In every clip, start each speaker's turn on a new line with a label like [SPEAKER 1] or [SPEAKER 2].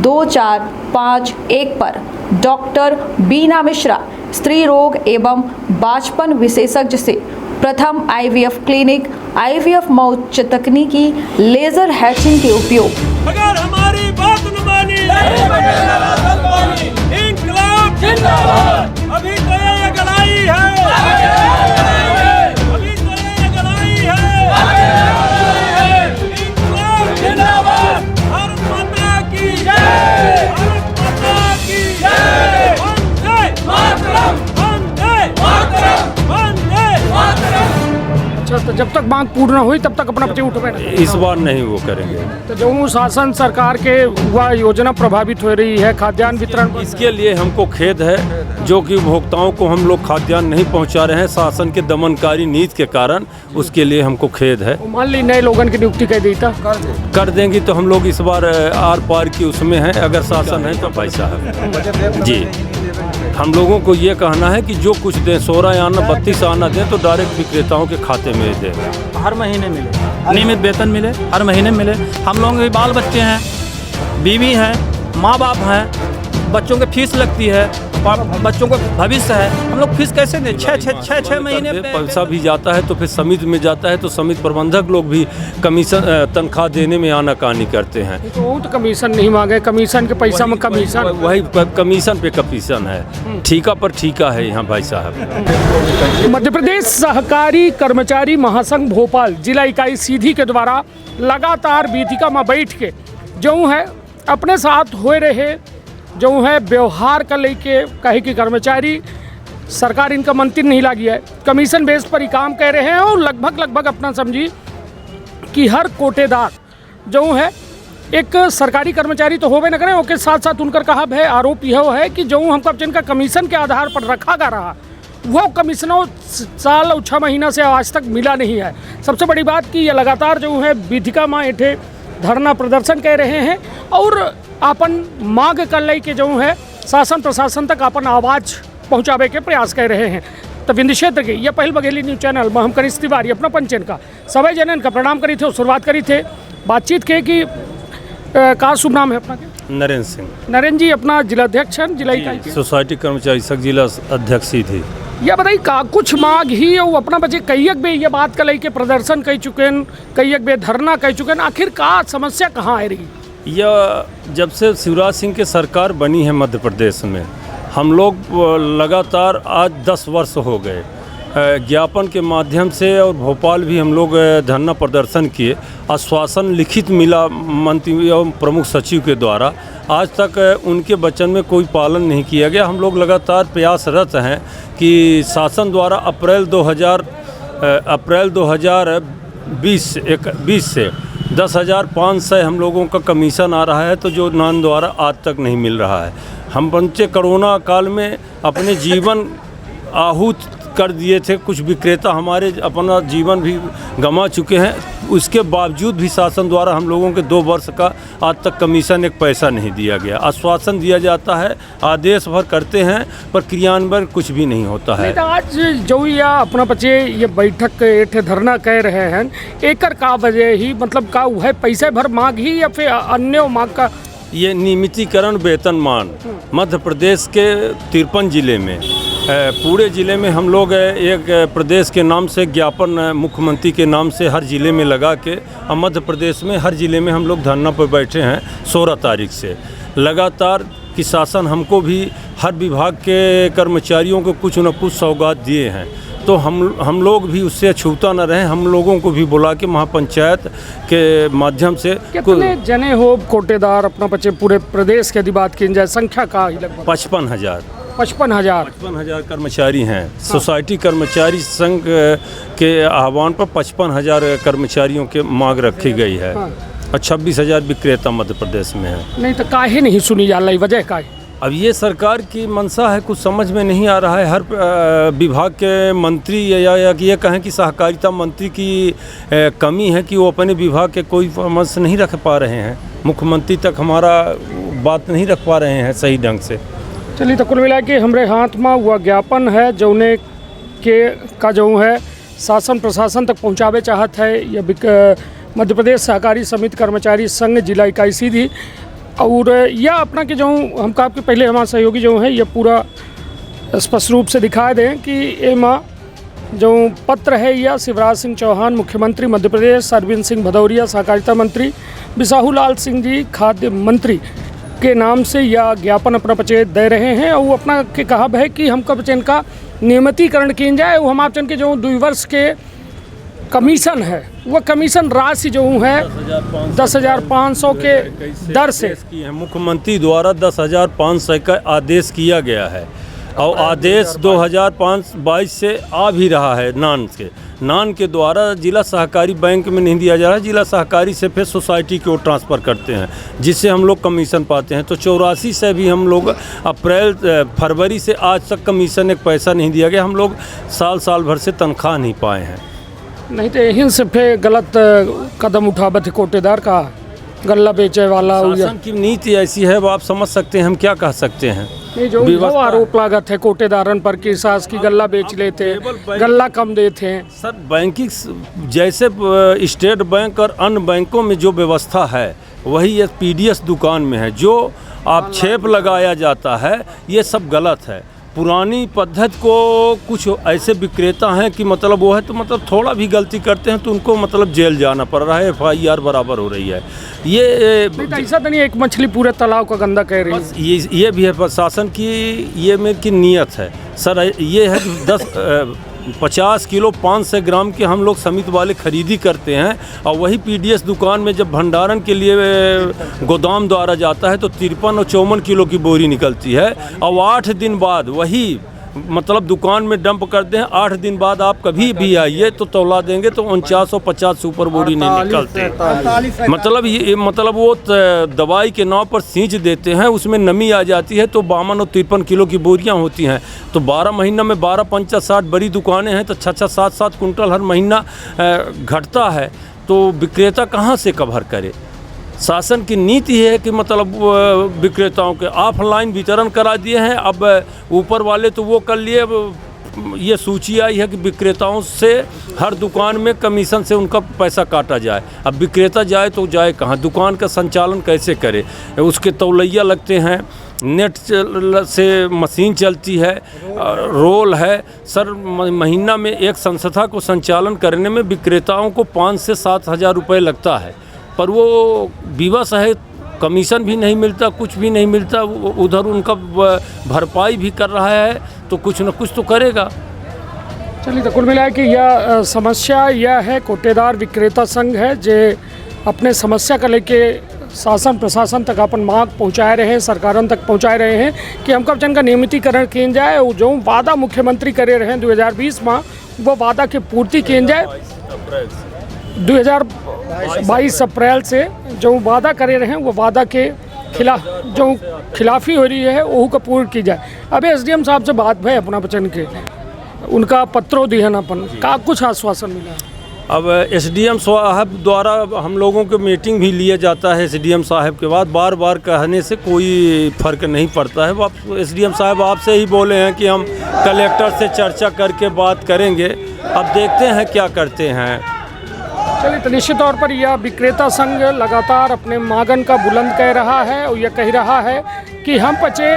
[SPEAKER 1] 2451 पर डॉक्टर बीना मिश्रा स्त्री रोग एवं बांझपन विशेषज्ञ से प्रथम IVF क्लिनिक, IVF मौत तकनीकी, लेजर हैचिंग के उपयोग।
[SPEAKER 2] अगर हमारी बात न मानी, इंकलाब जिंदाबाद। अभी तो ये गलाई है, अभी तो ये गलाई है। इंकलाब जिंदाबाद। भारत माता की जय, भारत माता की जय। वंदे मातरम, वंदे मातरम, वंदे मातरम।
[SPEAKER 3] अच्छा, तो जब तक मांग पूर्ण हुई तब तक अपना बचे उठे
[SPEAKER 4] इस बार नहीं वो करेंगे।
[SPEAKER 3] तो जो शासन सरकार के वह योजना प्रभावित हो रही है खाद्यान्न वितरण,
[SPEAKER 4] इसके लिए हमको खेद है जो कि उपभोक्ताओं को हम लोग खाद्यान्न नहीं पहुंचा रहे हैं शासन के दमनकारी नीति के कारण। उसके लिए हमको खेद है।
[SPEAKER 3] मान ली नए लोगों की नियुक्ति कर दी था,
[SPEAKER 4] कर देंगी तो हम लोग इस बार आर पार की उसमें हैं। अगर शासन है तो पैसा है जी। हम लोगों को ये कहना है कि जो कुछ दें 16 आना 32 आना दें तो डायरेक्ट विक्रेताओं के खाते में दें।
[SPEAKER 5] हर महीने मिले, नियमित वेतन मिले, हर महीने मिले। हम लोगों के बाल बच्चे हैं, बीवी हैं, माँ बाप हैं, बच्चों की फीस लगती है, बच्चों को भविष्य है। हम लोग फीस कैसे दें? छः महीने
[SPEAKER 4] पैसा भी जाता है तो फिर समिति में जाता है तो समिति प्रबंधक लोग भी कमीशन तनख्वाह देने में आनाकानी करते हैं।
[SPEAKER 3] तो कमीशन नहीं मांगे, कमीशन के पैसा में कमीशन,
[SPEAKER 4] वही कमीशन पे कमीशन है, ठीका पर ठीका है यहाँ भाई साहब।
[SPEAKER 3] मध्य प्रदेश सहकारी कर्मचारी महासंघ भोपाल जिला इकाई सीधी के द्वारा लगातार वेदिका में बैठ के जो है अपने साथ हो रहे जो है व्यवहार का लेके कहे कि कर्मचारी सरकार इनका मंत्री नहीं लागी है, कमीशन बेस पर ही काम कर रहे हैं। और लगभग अपना समझी कि हर कोटेदार जो है एक सरकारी कर्मचारी तो होवे न करें, उसके साथ साथ उनका कहा है आरोप यह है कि जो हमको जिनका कमीशन के आधार पर रखा जा रहा वह कमीशनों साल और 6 महीना से आज तक मिला नहीं है। सबसे बड़ी बात कि ये लगातार जो है वेदिका में एठे धरना प्रदर्शन कर रहे हैं और अपन मांग कर ले के जो है शासन प्रशासन तक अपन आवाज़ पहुंचावे के प्रयास कर रहे हैं। तो विंध्य क्षेत्र के ये पहल बघेली न्यूज़ चैनल में हम करीश तिवारी अपना पंचन का सभी जनन का प्रणाम करी थे और शुरुआत करी थे बातचीत के कि का शुभ नाम है अपना?
[SPEAKER 4] नरेंद्र सिंह।
[SPEAKER 3] नरेंद्र जी अपना जिलाध्यक्ष हैं, जिला इकाई
[SPEAKER 4] सोसाइटी कर्मचारी संघ जिला अध्यक्ष थी।
[SPEAKER 3] यह बताइए का कुछ मांग ही और अपना बच्चे कईक बे ये बात का लेके प्रदर्शन कर चुके हैं, कईक बे धरना कर चुके हैं, आखिर का समस्या कहाँ आ रही?
[SPEAKER 4] यह जब से शिवराज सिंह की सरकार बनी है मध्य प्रदेश में, हम लोग लगातार आज 10 वर्ष हो गए ज्ञापन के माध्यम से और भोपाल भी हम लोग धरना प्रदर्शन किए। आश्वासन लिखित मिला मंत्री एवं प्रमुख सचिव के द्वारा, आज तक उनके वचन में कोई पालन नहीं किया गया। हम लोग लगातार प्रयासरत हैं कि शासन द्वारा अप्रैल 2020 से 10,500 हम लोगों का कमीशन आ रहा है तो जो नान द्वारा आज तक नहीं मिल रहा है। हम बच्चे कोरोना काल में अपने जीवन आहूत कर दिए थे, कुछ विक्रेता हमारे अपना जीवन भी गंवा चुके हैं। उसके बावजूद भी शासन द्वारा हम लोगों के 2 वर्ष का आज तक कमीशन एक पैसा नहीं दिया गया। आश्वासन दिया जाता है, आदेश भर करते हैं पर क्रियान्वयन कुछ भी नहीं होता है।
[SPEAKER 3] तो आज जो या अपना बच्चे ये बैठक एठे धरना कह रहे हैं एकर का वजह ही मतलब का है पैसे भर मांग ही या फिर अन्य मांग का?
[SPEAKER 4] ये नियमितीकरण वेतनमान मध्य प्रदेश के 53 जिले में पूरे ज़िले में हम लोग एक प्रदेश के नाम से ज्ञापन मुख्यमंत्री के नाम से हर ज़िले में लगा के अब मध्य प्रदेश में हर ज़िले में हम लोग धरना पर बैठे हैं 16 तारीख से। लगातार कि शासन हमको भी हर विभाग के कर्मचारियों को कुछ न कुछ सौगात दिए हैं तो हम लोग भी उससे छूता न रहे। हम लोगों को भी बुला के महापंचायत के माध्यम से
[SPEAKER 3] कितने जने हो कोटेदार अपना बच्चे पूरे प्रदेश के यदि बात की जाए संख्या का?
[SPEAKER 4] 55,000 कर्मचारी हैं। सोसाइटी कर्मचारी संघ के आह्वान पर 55,000 कर्मचारियों के मांग रखी गई है और 26,000 विक्रेता मध्य प्रदेश में है।
[SPEAKER 3] नहीं तो काहे नहीं सुनी जा रही, वजह का?
[SPEAKER 4] अब ये सरकार की मंशा है, कुछ समझ में नहीं आ रहा है। हर विभाग के मंत्री या ये कहें कि सहकारिता मंत्री की कमी है कि वो अपने विभाग के कोई परामर्श नहीं रख पा रहे हैं, मुख्यमंत्री तक हमारा बात नहीं रख पा रहे हैं सही ढंग से।
[SPEAKER 3] चलिए तो कुल मिला के हमारे हाथ में हुआ ज्ञापन है जौने के का जो है शासन प्रशासन तक पहुंचावे चाहत है। यह मध्य प्रदेश सहकारी समिति कर्मचारी संघ जिला इकाई सीधी और यह अपना के जो हम आपके पहले हमारे सहयोगी जो हैं ये पूरा स्पष्ट रूप से दिखा दें कि एमा जो पत्र है यह शिवराज सिंह चौहान मुख्यमंत्री मध्य प्रदेश, अरविंद सिंह भदौरिया सहकारिता मंत्री, बिसाहू लाल सिंह जी खाद्य मंत्री के नाम से यह ज्ञापन अपना पचे दे रहे हैं। और वो अपना के कहा है कि हमका बचन का नियमितीकरण किया जाए। वो हम आपचन के जो 2 वर्ष के कमीशन है वह कमीशन राशि जो है 10,500 के दर से
[SPEAKER 4] मुख्यमंत्री द्वारा 10,500 का आदेश किया गया है और आदेश 2022 से आ भी रहा है। नान के द्वारा जिला सहकारी बैंक में नहीं दिया जा रहा है, जिला सहकारी से फिर सोसाइटी की ओर ट्रांसफ़र करते हैं जिससे हम लोग कमीशन पाते हैं। तो 84 से भी हम लोग फरवरी से आज तक कमीशन एक पैसा नहीं दिया गया। हम लोग साल भर से तनख्वाह नहीं पाए हैं।
[SPEAKER 3] नहीं तो यहीं से फिर गलत कदम उठावत है कोटेदार का गल्ला बेचे वाला।
[SPEAKER 4] शासन की नीति ऐसी है, वो आप समझ सकते हैं, हम क्या कह सकते हैं।
[SPEAKER 3] नहीं जो आरोप लागत है कोटेदारन पर कि सास की गल्ला बेच लेते हैं, गल्ला कम देते हैं।
[SPEAKER 4] सर बैंकिंग जैसे स्टेट बैंक और अन्य बैंकों में जो व्यवस्था है वही ये पीडीएस दुकान में है। जो आक्षेप लगाया जाता है ये सब गलत है। पुरानी पद्धति को कुछ ऐसे विक्रेता हैं कि मतलब वो है तो मतलब थोड़ा भी गलती करते हैं तो उनको मतलब जेल जाना पड़ रहा है, FIR बराबर हो रही है। ये
[SPEAKER 3] ऐसा तो नहीं एक मछली पूरे तालाब का गंदा कह रही है।
[SPEAKER 4] ये भी है प्रशासन की, ये मेरी नीयत है सर। ये है 50 किलो 500 ग्राम के हम लोग समिति वाले खरीदी करते हैं और वही पीडीएस दुकान में जब भंडारण के लिए गोदाम द्वारा जाता है तो 53 और 54 किलो की बोरी निकलती है और 8 दिन बाद वही मतलब दुकान में डंप करते हैं। 8 दिन बाद आप कभी भी आइए तो तौला देंगे तो 49 और 50 से ऊपर बोरी नहीं निकलते। मतलब ये मतलब वो दवाई के नाव पर सींच देते हैं, उसमें नमी आ जाती है तो 52 और 53 किलो की बोरियां होती हैं। तो 12 महीना में 12 पंचा 60 बड़ी दुकानें हैं तो 6-6 7-7 कुंटल हर महीना घटता है। तो विक्रेता कहाँ से कवर करे। शासन की नीति है कि मतलब विक्रेताओं के ऑफलाइन वितरण करा दिए हैं। अब ऊपर वाले तो वो कर लिए, ये सूची आई है कि विक्रेताओं से हर दुकान में कमीशन से उनका पैसा काटा जाए। अब विक्रेता जाए तो जाए कहाँ, दुकान का संचालन कैसे करे। उसके तौलैया लगते हैं, नेट से मशीन चलती है, रोल है। सर महीना में एक संस्था को संचालन करने में विक्रेताओं को 5 से 7 हज़ार रुपये लगता है, पर वो विवश है, कमीशन भी नहीं मिलता, कुछ भी नहीं मिलता। उधर उनका भरपाई भी कर रहा है तो कुछ न कुछ तो करेगा।
[SPEAKER 3] चलिए तो कुल मिला के यह समस्या यह है कोटेदार विक्रेता संघ है जो अपने समस्या का लेके शासन प्रशासन तक अपन मांग पहुँचाए रहे हैं, सरकारों तक पहुँचाए रहे हैं कि हमको जन का नियमितीकरण किया जाए। और जो वादा मुख्यमंत्री करे रहे हैं 2020 में वो वादा की पूर्ति किया जाए। 2022 अप्रैल से जो वादा करे रहे हैं वो वादा के खिलाफ जो खिलाफी हो रही है वो का पूर्ण की जाए। अभी SDM साहब से बात भाई अपना बचन के उनका पत्रों दिहन अपन का कुछ आश्वासन मिला।
[SPEAKER 4] अब SDM साहब द्वारा हम लोगों के मीटिंग भी लिया जाता है। SDM साहब के बाद बार बार कहने से कोई फ़र्क नहीं पड़ता है। वो SDM साहब आपसे ही बोले हैं कि हम कलेक्टर से चर्चा करके बात करेंगे। अब देखते हैं क्या करते हैं।
[SPEAKER 3] चलिए तो निश्चित तौर पर यह विक्रेता संघ लगातार अपने मांगन का बुलंद कह रहा है और यह कह रहा है कि हम पचे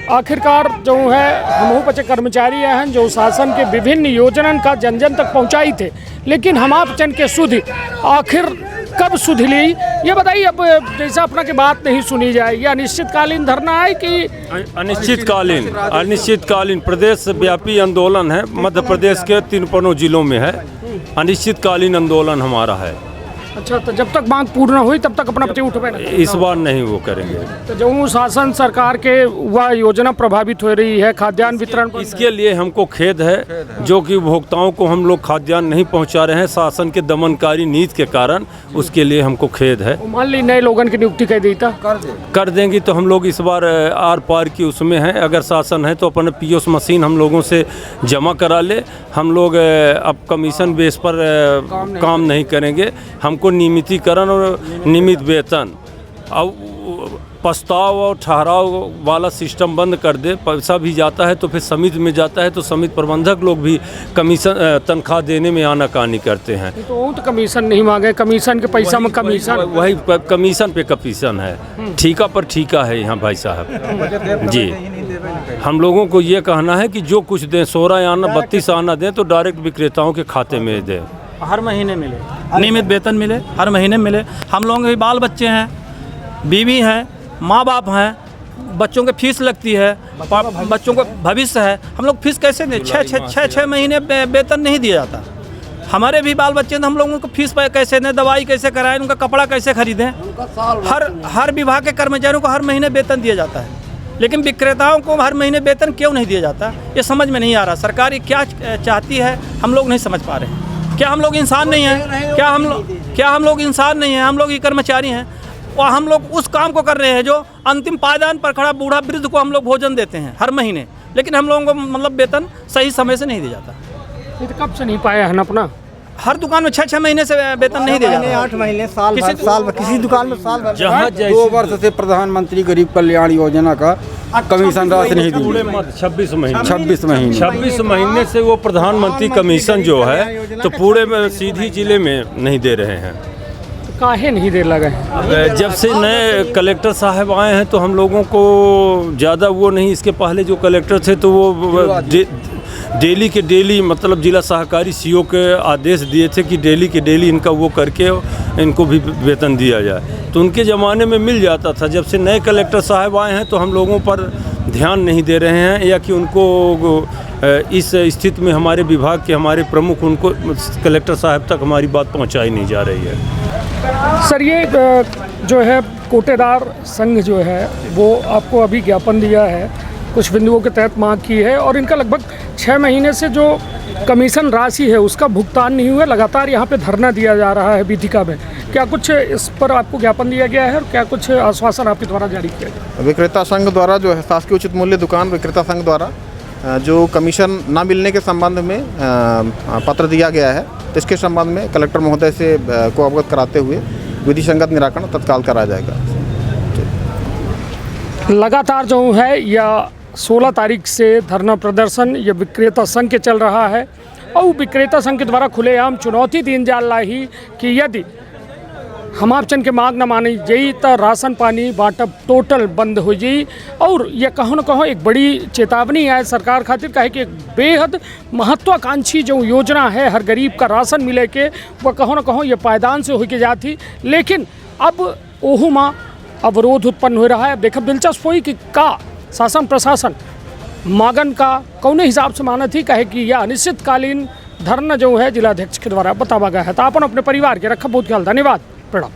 [SPEAKER 3] आखिरकार जो है हम पचे कर्मचारी हैं जो शासन के विभिन्न योजनाओं का जन जन तक पहुंचाई थे, लेकिन हम आप जन के सुधि आखिर कब सुध ली ये बताइए। अब जैसा अपना की बात नहीं सुनी जाए या अनिश्चितकालीन धरना है कि अनिश्चितकालीन प्रदेश व्यापी आंदोलन है। मध्य प्रदेश के 53 जिलों में है, अनिश्चितकालीन आंदोलन हमारा है। अच्छा तो जब तक मांग पूर्ण हुई तब तक अपना पचे उठवे ना।
[SPEAKER 4] इस बार नहीं वो करेंगे।
[SPEAKER 3] तो जो शासन सरकार के वह योजना प्रभावित हो रही है खाद्यान्न वितरण पर,
[SPEAKER 4] इसके लिए हमको खेद है जो कि उपभोक्ताओं को हम लोग खाद्यान्न नहीं पहुंचा रहे हैं शासन के दमनकारी नीति के कारण। उसके लिए हमको खेद है।
[SPEAKER 3] मान ली नए लोगों की नियुक्ति कर देता
[SPEAKER 4] कर देंगी तो हम लोग इस बार आर पार की उसमें हैं। अगर शासन है तो अपने POS मशीन हम लोगों से जमा करा ले। हम लोग अब कमीशन बेस पर काम नहीं करेंगे। हमको नियमितीकरण और नियमित वेतन। अब प्रस्ताव और ठहराव वाला सिस्टम बंद कर दे। पैसा भी जाता है तो फिर समिति में जाता है तो समिति प्रबंधक लोग भी कमीशन तनख्वाह देने में आनाकानी करते हैं।
[SPEAKER 3] तो कमीशन नहीं मांगे, कमीशन के पैसा में कमीशन,
[SPEAKER 4] वही कमीशन पे कमीशन है, ठीका पर ठीका है यहाँ भाई साहब जी। हम लोगों को ये कहना है कि जो कुछ दें 16 आना 32 आना दें तो डायरेक्ट विक्रेताओं के खाते में दें।
[SPEAKER 5] हर महीने मिले, नियमित वेतन मिले, हर महीने मिले। हम लोगों के भी बाल बच्चे हैं, बीवी हैं, माँ बाप हैं, बच्चों के फीस लगती है, बच्चों को भविष्य है। हम लोग फीस कैसे दें? छः महीने वेतन नहीं दिया जाता। हमारे भी बाल बच्चे हैं, हम लोगों को फीस कैसे दें, दवाई कैसे कराएं, उनका कपड़ा कैसे खरीदें। हर विभाग के कर्मचारियों को हर महीने वेतन दिया जाता है, लेकिन विक्रेताओं को हर महीने वेतन क्यों नहीं दिया जाता, ये समझ में नहीं आ रहा। सरकार ये क्या चाहती है हम लोग नहीं समझ पा रहे हैं। क्या हम लोग इंसान नहीं हैं? क्या हम लोग इंसान नहीं हैं? हम लोग ही कर्मचारी हैं और हम लोग उस काम को कर रहे हैं जो अंतिम पायदान पर खड़ा बूढ़ा वृद्ध को हम लोग भोजन देते हैं हर महीने, लेकिन हम लोगों को मतलब वेतन सही समय से नहीं दिया जाता।
[SPEAKER 3] ये तो कब से नहीं पाया है अपना?
[SPEAKER 5] हर दुकान में 6 महीने से वेतन नहीं दिया जाता।
[SPEAKER 6] 8 महीने, साल भर, किसी दुकान में साल भर।
[SPEAKER 4] जहाँ
[SPEAKER 6] 2 वर्ष से प्रधानमंत्री गरीब कल्याण योजना का कमीशन राशि नहीं दी।
[SPEAKER 4] 26 महीने
[SPEAKER 6] 26
[SPEAKER 4] महीने से वो प्रधानमंत्री कमीशन जो है तो पूरे में सीधी जिले में नहीं दे रहे हैं।
[SPEAKER 3] काहे नहीं दे लगे?
[SPEAKER 4] जब से नए कलेक्टर साहब आए हैं तो हम लोगों को ज़्यादा वो नहीं, इसके पहले जो कलेक्टर थे तो वो डेली के डेली मतलब जिला सहकारी सीओ के आदेश दिए थे कि डेली के डेली इनका वो करके इनको भी वेतन दिया जाए, तो उनके ज़माने में मिल जाता था। जब से नए कलेक्टर साहब आए हैं तो हम लोगों पर ध्यान नहीं दे रहे हैं, या कि उनको इस स्थिति में हमारे विभाग के हमारे प्रमुख उनको कलेक्टर साहब तक हमारी बात पहुंचाई नहीं जा रही है।
[SPEAKER 3] सर ये जो है कोटेदार संघ जो है वो आपको अभी ज्ञापन दिया है, कुछ बिंदुओं के तहत मांग की है और इनका लगभग 6 महीने से जो कमीशन राशि है उसका भुगतान नहीं हुआ। लगातार यहाँ पे धरना दिया जा रहा है बीथिका में। क्या कुछ इस पर आपको ज्ञापन दिया गया है और क्या कुछ आश्वासन आपके द्वारा जारी किया गया?
[SPEAKER 7] विक्रेता संघ द्वारा जो है शासकीय उचित मूल्य दुकान विक्रेता संघ द्वारा जो कमीशन ना मिलने के संबंध में पत्र दिया गया है, इसके संबंध में कलेक्टर महोदय से को अवगत कराते हुए विधि संगत निराकरण तत्काल कराया जाएगा।
[SPEAKER 3] लगातार जो है या 16 तारीख से धरना प्रदर्शन ये विक्रेता संघ के चल रहा है और विक्रेता संघ के द्वारा खुलेआम चुनौती दी जा रही कि यदि हम आपचन के मांग न मानी जाई तो राशन पानी बांटब टोटल बंद हो जाई। और ये कहो न कहो एक बड़ी चेतावनी है सरकार खातिर, कहे कि एक बेहद महत्वाकांक्षी जो योजना है हर गरीब का राशन मिले के, वह कहो न कहो ये पायदान से होके जाती, लेकिन अब ओहू माँ अवरोध उत्पन्न हो रहा है। अब देखब दिलचस्प हुई कि का शासन प्रशासन मांगन का कौने हिसाब से माना थी, कहे कि यह अनिश्चितकालीन धरना जो है जिलाध्यक्ष के द्वारा बतावा गया है। तो अपन अपने परिवार के रखा बहुत ख्याल। धन्यवाद, प्रणाम।